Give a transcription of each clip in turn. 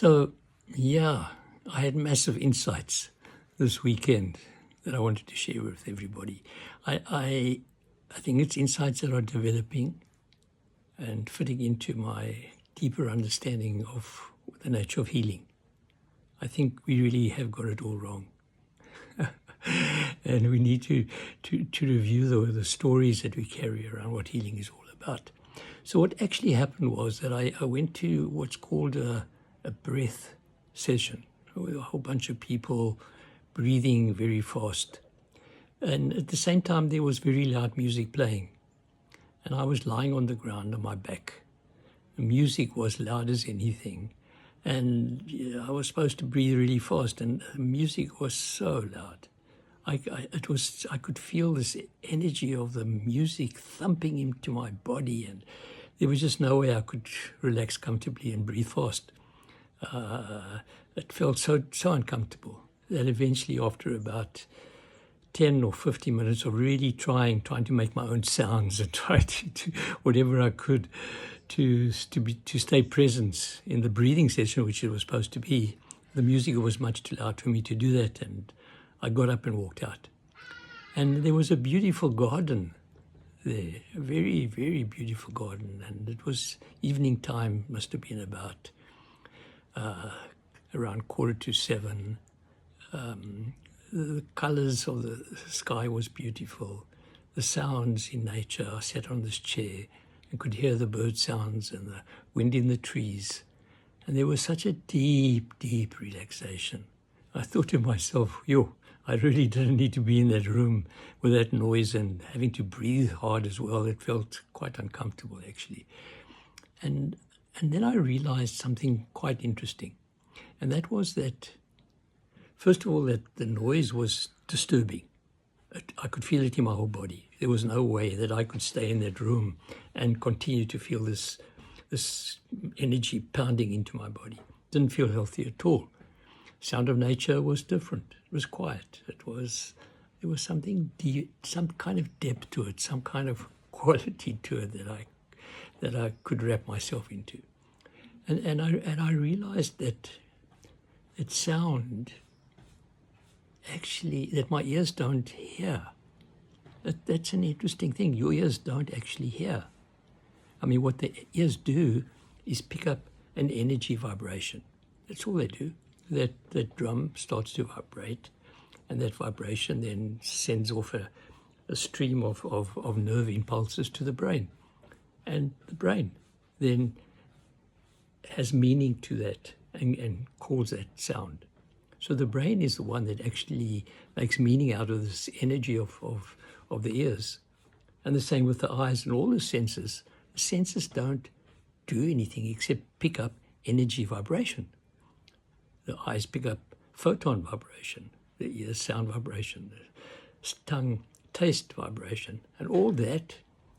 So, yeah, I had massive insights this weekend that I wanted to share with everybody. I think it's insights that are developing and fitting into my deeper understanding of the nature of healing. I think we really have got it all wrong. And we need to review the stories that we carry around what healing is all about. So what actually happened was that I went to what's called a breath session with a whole bunch of people breathing very fast. And at the same time, there was very loud music playing. And I was lying on the ground on my back. The music was loud as anything. And I was supposed to breathe really fast, and the music was so loud. I could feel this energy of the music thumping into my body, and there was just no way I could relax comfortably and breathe fast. It felt so uncomfortable that eventually, after about 10 or 15 minutes of really trying to make my own sounds and try to whatever I could to stay present in the breathing session, which it was supposed to be, the music was much too loud for me to do that, and I got up and walked out. And there was a beautiful garden there, a very, very beautiful garden, and it was evening time, must have been about around 6:45. The colors of the sky was beautiful. The sounds in nature. I sat on this chair and could hear the bird sounds and the wind in the trees. And there was such a deep, deep relaxation. I thought to myself, I really didn't need to be in that room with that noise and having to breathe hard as well. It felt quite uncomfortable, actually. And then I realized something quite interesting. And that was that, first of all, that the noise was disturbing. I could feel it in my whole body. There was no way that I could stay in that room and continue to feel this energy pounding into my body. Didn't feel healthy at all. Sound of nature was different. It was quiet. There was something deep, some kind of depth to it, some kind of quality to it that I could wrap myself into. And I realized that sound, actually, that my ears don't hear. That's an interesting thing. Your ears don't actually hear. I mean, what the ears do is pick up an energy vibration. That's all they do. That drum starts to vibrate, and that vibration then sends off a stream of nerve impulses to the brain. And the brain then has meaning to that and calls that sound. So the brain is the one that actually makes meaning out of this energy of the ears. And the same with the eyes and all the senses. The senses don't do anything except pick up energy vibration. The eyes pick up photon vibration, the ears sound vibration, the tongue taste vibration. And all that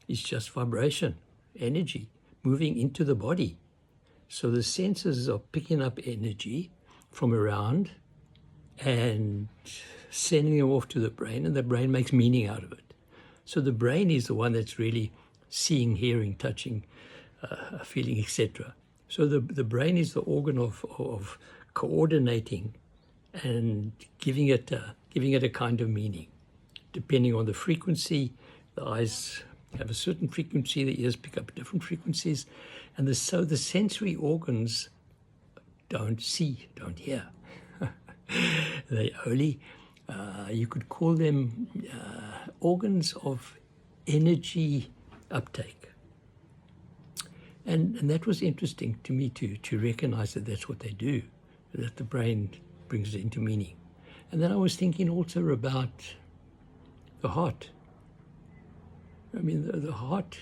is just vibration, energy moving into the body. So the senses are picking up energy from around and sending them off to the brain, and the brain makes meaning out of it. So the brain is the one that's really seeing, hearing, touching, feeling, etc. So the brain is the organ of coordinating and giving it a kind of meaning. Depending on the frequency, the eyes have a certain frequency, the ears pick up different frequencies, and so the sensory organs don't see, don't hear. They only, you could call them organs of energy uptake. And that was interesting to me to recognize that that's what they do, that the brain brings it into meaning. And then I was thinking also about the heart. I mean, the heart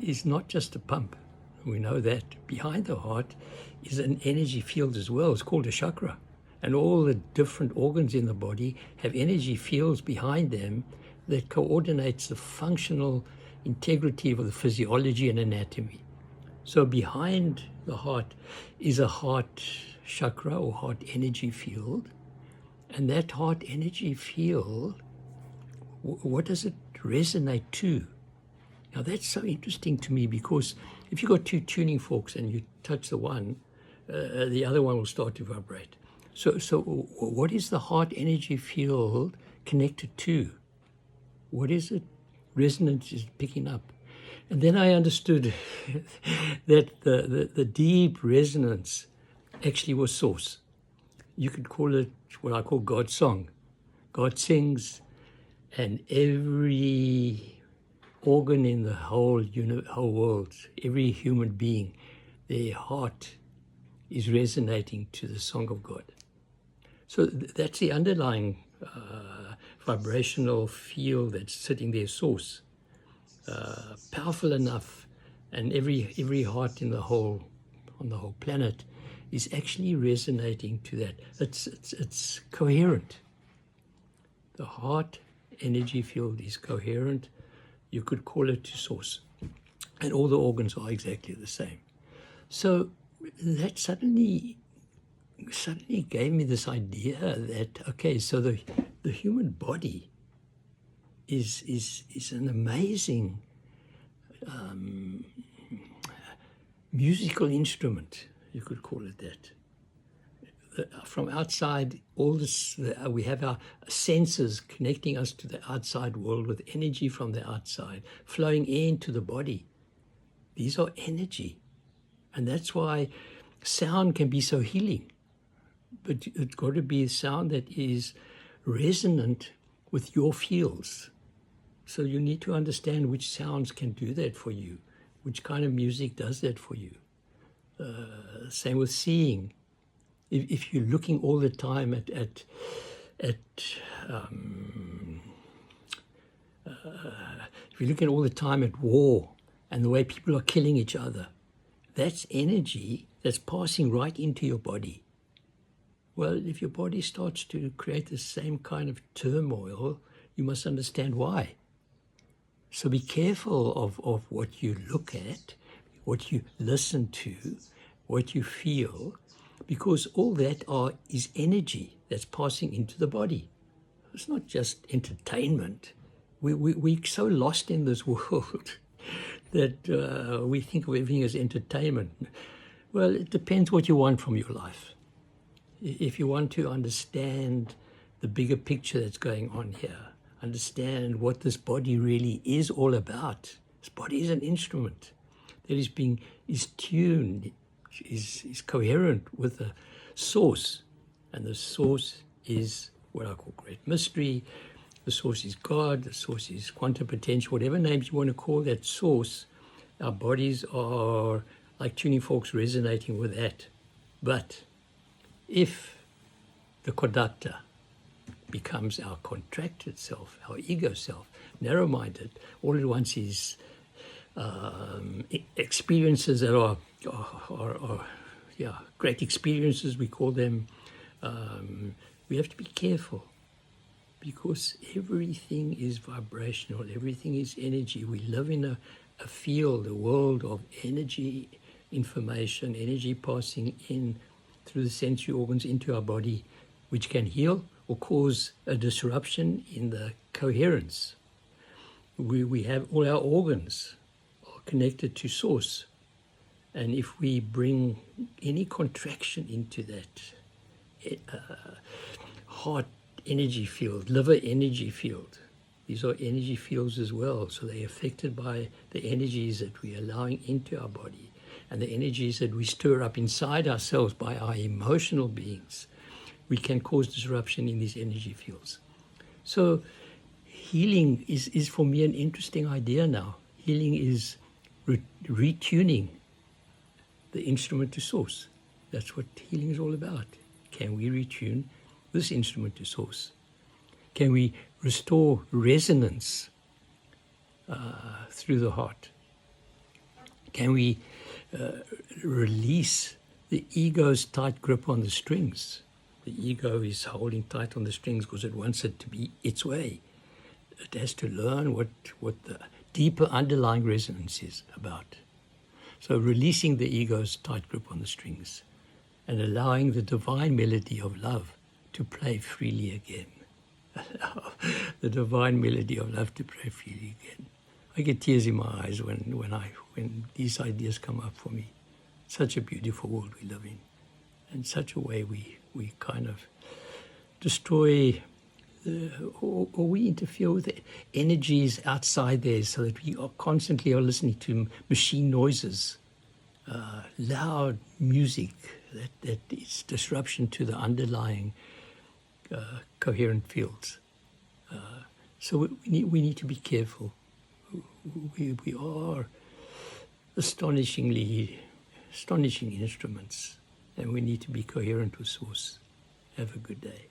is not just a pump. We know that. Behind the heart is an energy field as well. It's called a chakra. And all the different organs in the body have energy fields behind them that coordinates the functional integrity of the physiology and anatomy. So behind the heart is a heart chakra or heart energy field. And that heart energy field, what does it resonate to? Now that's so interesting to me, because if you've got two tuning forks and you touch the one, the other one will start to vibrate. So what is the heart energy field connected to? What is it resonance is picking up? And then I understood that the deep resonance actually was source. You could call it what I call God's song. God sings, and every organ in the whole world, every human being, their heart is resonating to the song of God. So that's the underlying vibrational field that's sitting there, source. Powerful enough, and every heart in the whole, on the whole planet, is actually resonating to that. It's coherent. The heart energy field is coherent. You could call it to source, and all the organs are exactly the same. So that suddenly gave me this idea that, okay, so the human body is an amazing musical instrument, you could call it that. From outside, all this, we have our senses connecting us to the outside world with energy from the outside, flowing into the body. These are energy. And that's why sound can be so healing. But it's got to be a sound that is resonant with your fields. So you need to understand which sounds can do that for you, which kind of music does that for you. Same with seeing. If you're looking all the time if you're looking all the time at war and the way people are killing each other, that's energy that's passing right into your body. Well, if your body starts to create the same kind of turmoil, you must understand why. So be careful of what you look at, what you listen to, what you feel, because all that is energy that's passing into the body. It's not just entertainment. We're so lost in this world that we think of everything as entertainment. Well, it depends what you want from your life. If you want to understand the bigger picture that's going on here, understand what this body really is all about. This body is an instrument that is tuned, is coherent with the source. And the source is what I call great mystery. The source is God, the source is quantum potential, whatever names you want to call that source. Our bodies are like tuning forks resonating with that. But if the conductor becomes our contracted self, our ego self, narrow-minded, all it wants is experiences that are great experiences, we call them. We have to be careful, because everything is vibrational, everything is energy. We live in a field, a world of energy, information, energy passing in through the sensory organs into our body, which can heal or cause a disruption in the coherence. We have all our organs are connected to source. And if we bring any contraction into that heart energy field, liver energy field, these are energy fields as well. So they're affected by the energies that we're allowing into our body and the energies that we stir up inside ourselves by our emotional beings. We can cause disruption in these energy fields. So healing is for me an interesting idea now. Healing is retuning the instrument to source. That's what healing is all about. Can we retune this instrument to source? Can we restore resonance through the heart? Can we release the ego's tight grip on the strings? The ego is holding tight on the strings because it wants it to be its way. It has to learn what the deeper underlying resonance is about. So releasing the ego's tight grip on the strings and allowing the divine melody of love to play freely again. Allow the divine melody of love to play freely again. I get tears in my eyes when these ideas come up for me. Such a beautiful world we live in. in such a way we kind of destroy or we interfere with the energies outside there, so that we are constantly listening to machine noises, loud music that is disruption to the underlying coherent fields. So we need to be careful. We are astonishing instruments, and we need to be coherent with Source. Have a good day.